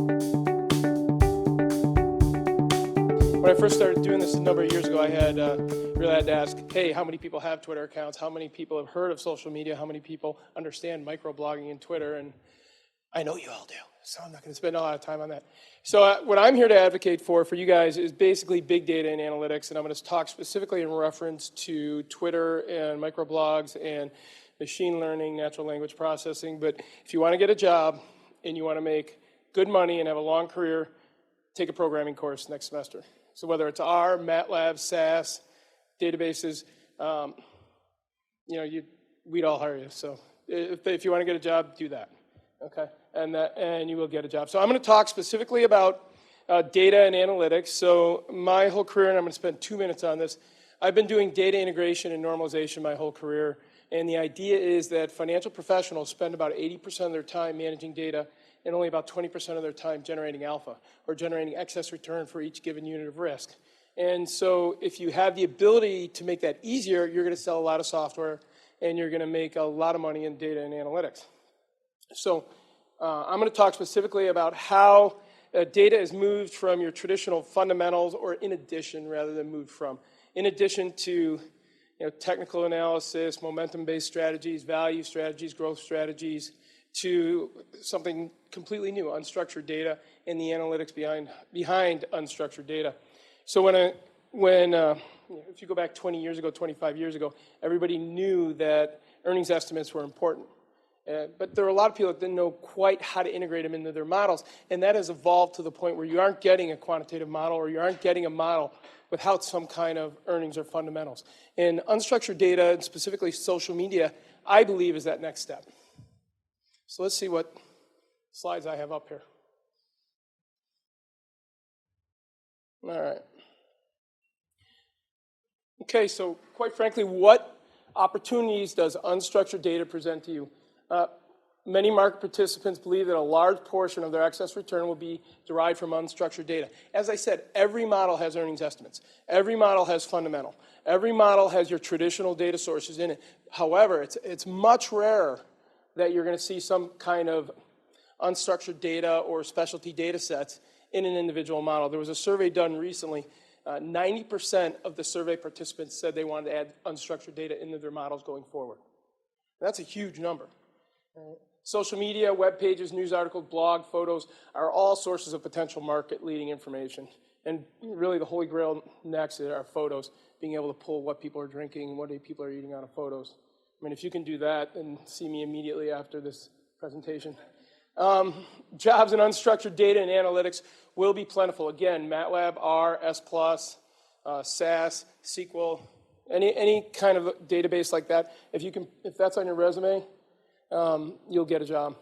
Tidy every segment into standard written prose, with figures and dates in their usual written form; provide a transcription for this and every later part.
When I first started doing this a number of years ago, I really had to ask, hey, how many people have Twitter accounts? How many people have heard of social media? How many people understand microblogging and Twitter? And I know you all do, so I'm not going to spend a lot of time on that. So what I'm here to advocate for you guys is basically big data and analytics, and I'm going to talk specifically in reference to Twitter and microblogs and machine learning, natural language processing. But if you want to get a job and you want to make good money and have a long career, take a programming course next semester. So whether it's R, MATLAB, SAS, databases, we'd all hire you. So if you want to get a job, do that, okay? And you will get a job. So I'm going to talk specifically about data and analytics. So my whole career, and I'm going to spend 2 minutes on this, I've been doing data integration and normalization my whole career. And the idea is that financial professionals spend about 80% of their time managing data and only about 20% of their time generating alpha or generating excess return for each given unit of risk. And so if you have the ability to make that easier, you're going to sell a lot of software and you're going to make a lot of money in data and analytics. So I'm going to talk specifically about how data is moved from your traditional fundamentals, or in addition rather than moved from. In addition to technical analysis, momentum-based strategies, value strategies, growth strategies, to something completely new, unstructured data, and the analytics behind unstructured data. So if you go back 20 years ago, 25 years ago, everybody knew that earnings estimates were important. But there were a lot of people that didn't know quite how to integrate them into their models, and that has evolved to the point where you aren't getting a quantitative model, or you aren't getting a model without some kind of earnings or fundamentals. And unstructured data, and specifically social media, I believe is that next step. So let's see what slides I have up here. All right. Okay, so quite frankly, what opportunities does unstructured data present to you? Many market participants believe that a large portion of their excess return will be derived from unstructured data. As I said, every model has earnings estimates. Every model has fundamental. Every model has your traditional data sources in it. However, it's much rarer that you're going to see some kind of unstructured data or specialty data sets in an individual model. There was a survey done recently. 90% of the survey participants said they wanted to add unstructured data into their models going forward. That's a huge number. Social media, web pages, news articles, blog, photos are all sources of potential market-leading information. And really the holy grail next are photos, being able to pull what people are drinking, what people are eating out of photos. I mean, if you can do that, then see me immediately after this presentation. Jobs in unstructured data and analytics will be plentiful. Again, MATLAB, R, S+, SAS, SQL, any kind of database like that. If that's on your resume, you'll get a job.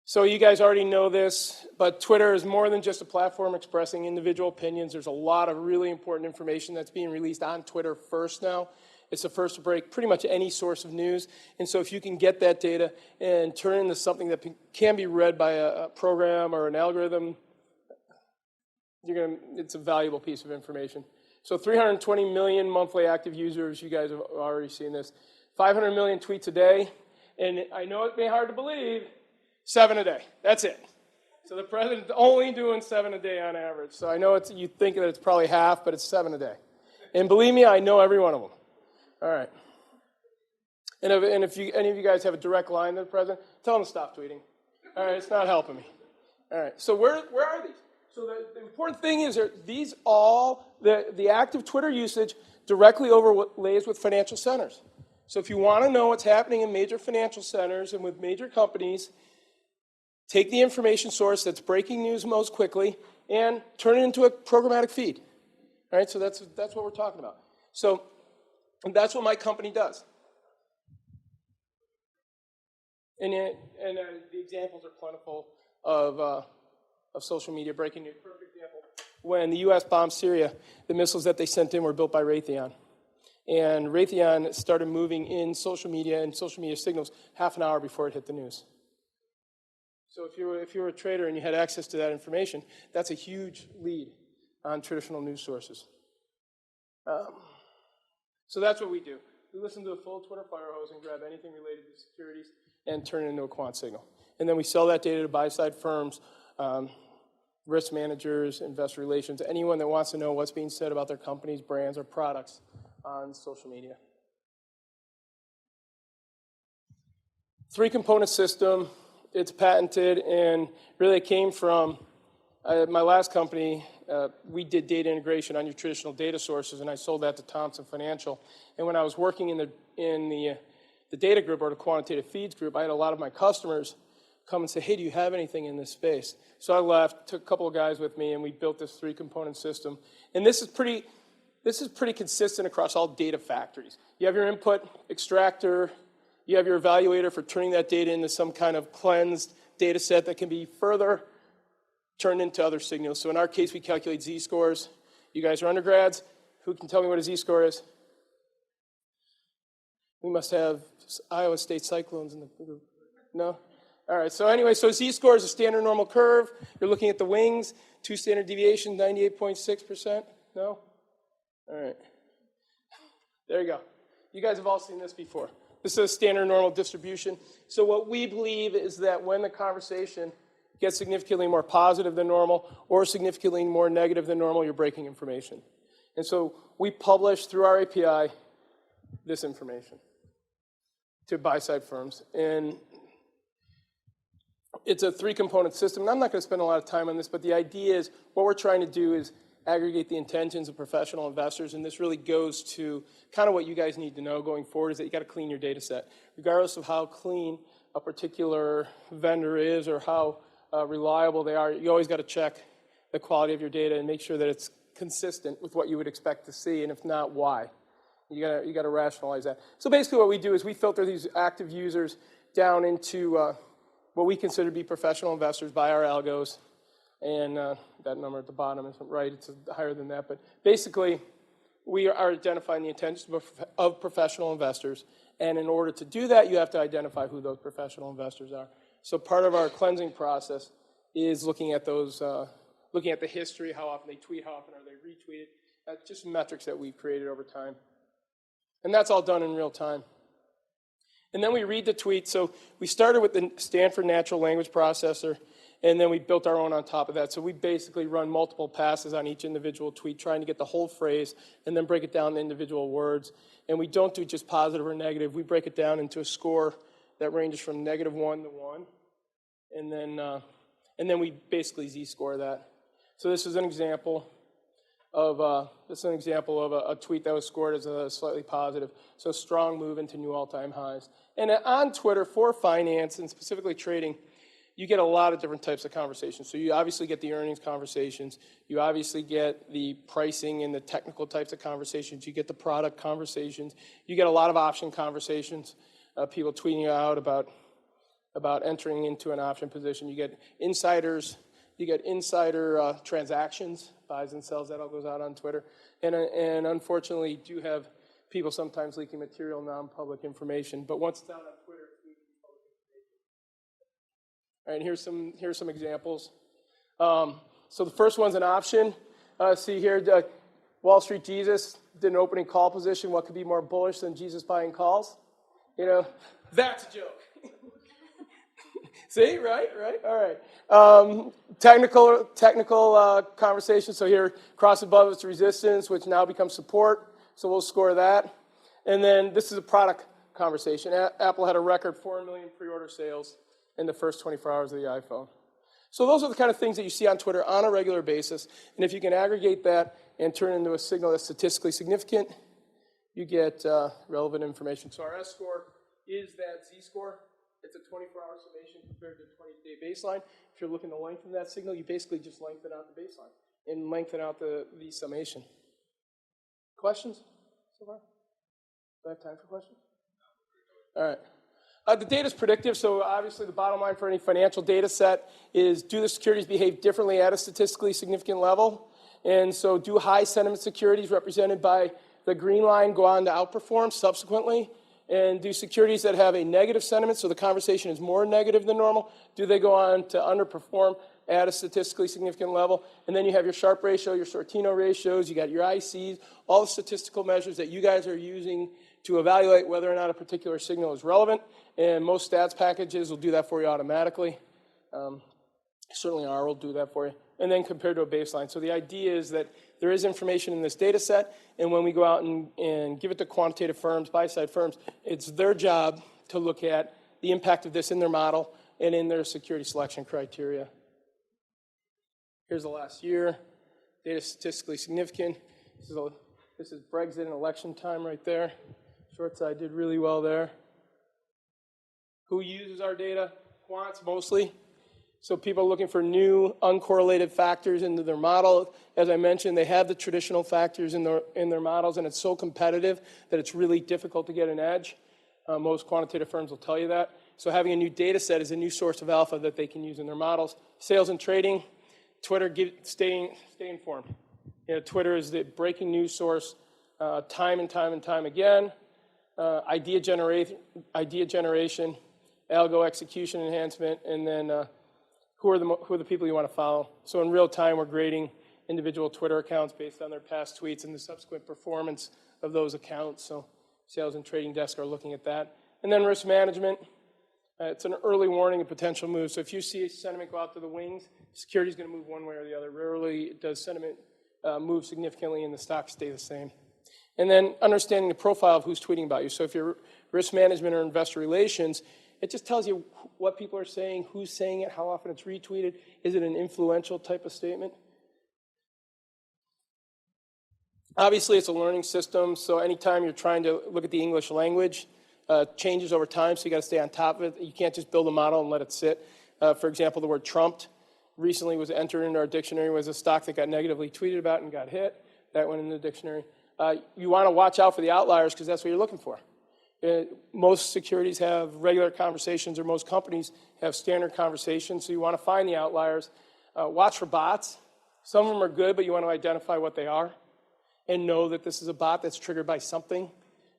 So you guys already know this, but Twitter is more than just a platform expressing individual opinions. There's a lot of really important information that's being released on Twitter first now. It's the first to break pretty much any source of news. And so if you can get that data and turn it into something that can be read by a program or an algorithm, it's a valuable piece of information. So 320 million monthly active users, you guys have already seen this. 500 million tweets a day, and I know it may be hard to believe, 7 a day. That's it. So the president's only doing 7 a day on average. So I know you think that it's probably half, but it's 7 a day. And believe me, I know every one of them. All right. And if any of you guys have a direct line to the president, tell him to stop tweeting. All right, it's not helping me. All right, so where are these? So the important thing is these all, the active Twitter usage directly overlays with financial centers. So if you want to know what's happening in major financial centers and with major companies, take the information source that's breaking news most quickly and turn it into a programmatic feed. All right, so that's what we're talking about. So that's what my company does. And the examples are plentiful of social media breaking news. Perfect example. When the U.S. bombed Syria, the missiles that they sent in were built by Raytheon. And Raytheon started moving in social media and social media signals half an hour before it hit the news. So if you were a trader and you had access to that information, that's a huge lead on traditional news sources. So that's what we do. We listen to a full Twitter fire hose and grab anything related to securities and turn it into a quant signal. and then we sell that data to buy-side firms, risk managers, investor relations, anyone that wants to know what's being said about their companies, brands, or products on social media. Three-component system, it's patented, and really it came from my last company. We did data integration on your traditional data sources, and I sold that to Thomson Financial. And when I was working in the data group or the quantitative feeds group, I had a lot of my customers come and say, hey, do you have anything in this space? So I left, took a couple of guys with me, and we built this three-component system. And this is pretty consistent across all data factories. You have your input extractor, you have your evaluator for turning that data into some kind of cleansed data set that can be further turned into other signals. So in our case, we calculate Z-scores. You guys are undergrads. Who can tell me what a Z-score is? We must have Iowa State Cyclones in the group. No? All right, so anyway, so Z-score is a standard normal curve. You're looking at the wings, 2 standard deviations, 98.6%. No? All right. There you go. You guys have all seen this before. This is a standard normal distribution. So what we believe is that when the conversation gets significantly more positive than normal or significantly more negative than normal, you're breaking information. And so we publish through our API this information to buy-side firms. And it's a three-component system. And I'm not going to spend a lot of time on this, but the idea is what we're trying to do is aggregate the intentions of professional investors, and this really goes to kind of what you guys need to know going forward is that you got to clean your data set. Regardless of how clean a particular vendor is or how reliable they are, you always got to check the quality of your data and make sure that it's consistent with what you would expect to see, and if not, why. You got to rationalize that. So basically what we do is we filter these active users down into what we consider to be professional investors by our algos. And that number at the bottom isn't right, it's higher than that. But basically, we are identifying the intentions of professional investors. And in order to do that, you have to identify who those professional investors are. So part of our cleansing process is looking at those, looking at the history, how often they tweet, how often are they retweeted. That's just metrics that we've created over time. And that's all done in real time. And then we read the tweet. So we started with the Stanford Natural Language Processor, and then we built our own on top of that. So we basically run multiple passes on each individual tweet, trying to get the whole phrase, and then break it down into individual words. And we don't do just positive or negative. We break it down into a score that ranges from -1 to 1. And then we basically Z-score that. So this is an example of a tweet that was scored as a slightly positive. So strong move into new all-time highs. And on Twitter, for finance and specifically trading, you get a lot of different types of conversations. So you obviously get the earnings conversations. You obviously get the pricing and the technical types of conversations. You get the product conversations. You get a lot of option conversations, people tweeting you out about entering into an option position. You get insiders. You get insider transactions, buys and sells. That all goes out on Twitter. And unfortunately, you do have people sometimes leaking material, non-public information. But once it's out on Twitter, it's leaking public information. All right, here's some examples. So the first one's an option. See here, Wall Street Jesus did an opening call position. What could be more bullish than Jesus buying calls? You know, that's a joke. See, right, all right. Technical conversation. So here, cross above its resistance, which now becomes support. So we'll score that. And then this is a product conversation. Apple had a record 4 million pre-order sales in the first 24 hours of the iPhone. So those are the kind of things that you see on Twitter on a regular basis. And if you can aggregate that and turn it into a signal that's statistically significant, you get relevant information. So our S-score is that Z-score. It's a 24-hour summation compared to a 20-day baseline. If you're looking to lengthen that signal, you basically just lengthen out the baseline and lengthen out the summation. Questions so far? Do I have time for questions? All right. The data is predictive, so obviously the bottom line for any financial data set is do the securities behave differently at a statistically significant level? And so do high sentiment securities represented by the green line go on to outperform subsequently? And do securities that have a negative sentiment, so the conversation is more negative than normal, do they go on to underperform at a statistically significant level? And then you have your Sharpe ratio, your Sortino ratios, you got your ICs, all the statistical measures that you guys are using to evaluate whether or not a particular signal is relevant, and most stats packages will do that for you automatically. Certainly R will do that for you, and then compared to a baseline. So the idea is that there is information in this data set, and when we go out and give it to quantitative firms, buy-side firms, it's their job to look at the impact of this in their model and in their security selection criteria. Here's the last year. Data statistically significant. This is Brexit and election time right there. Short side did really well there. Who uses our data? Quants mostly. So people looking for new uncorrelated factors into their model. As I mentioned, they have the traditional factors in their models, and it's so competitive that it's really difficult to get an edge. Most quantitative firms will tell you that. So having a new data set is a new source of alpha that they can use in their models. Sales and trading, Twitter, stay informed. You know, Twitter is the breaking news source time and time again. Idea generation, algo execution enhancement, and then who are the people you want to follow. So in real time, we're grading individual Twitter accounts based on their past tweets and the subsequent performance of those accounts. So sales and trading desk are looking at that. And then risk management. It's an early warning of potential moves. So if you see sentiment go out to the wings, security is going to move one way or the other. Rarely does sentiment move significantly and the stocks stay the same. And then understanding the profile of who's tweeting about you. So if you're risk management or investor relations, it just tells you what people are saying, who's saying it, how often it's retweeted. Is it an influential type of statement? Obviously, it's a learning system, so anytime you're trying to look at the English language, changes over time, so you got to stay on top of it. You can't just build a model and let it sit. For example, the word trumped recently was entered into our dictionary, was a stock that got negatively tweeted about and got hit. That went in the dictionary. You want to watch out for the outliers because that's what you're looking for. Most securities have regular conversations, or most companies have standard conversations, so you want to find the outliers. Watch for bots. Some of them are good, but you want to identify what they are and know that this is a bot that's triggered by something.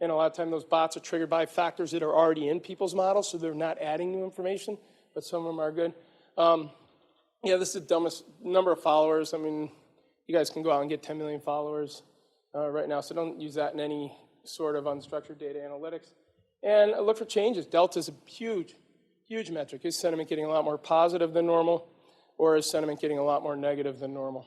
And a lot of times those bots are triggered by factors that are already in people's models, so they're not adding new information, but some of them are good. Yeah, this is the dumbest number of followers. I mean, you guys can go out and get 10 million followers right now, so don't use that in any sort of unstructured data analytics. And look for changes. Delta is a huge, huge metric. Is sentiment getting a lot more positive than normal, or is sentiment getting a lot more negative than normal?